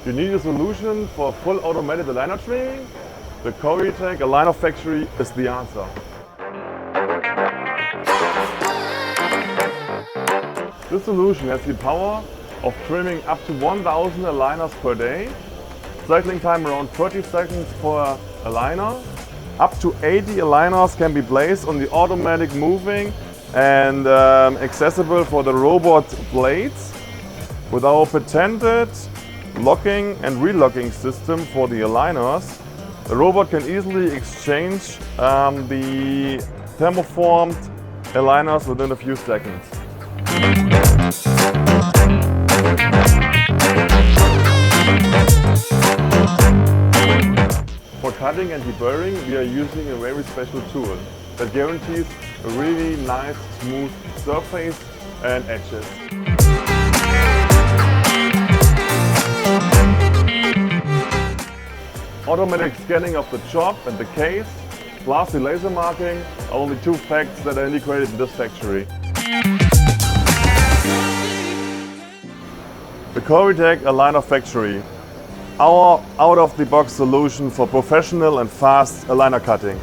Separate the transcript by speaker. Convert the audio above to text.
Speaker 1: You need a solution for full automated aligner trimming? The CORiTEC Aligner Factory is the answer. This solution has the power of trimming up to 1000 aligners per day, cycling time around 30 seconds per aligner. Up to 80 aligners can be placed on the automatic moving and accessible for the robot blades. With our patented locking and relocking system for the aligners, the robot can easily exchange the thermoformed aligners within a few seconds. For cutting and deburring, we are using a very special tool that guarantees a really nice, smooth surface and edges. Automatic scanning of the job and the case, plus the laser marking, are only two facts that are integrated in this factory. The CORiTEC Aligner Factory, our out-of-the-box solution for professional and fast aligner cutting.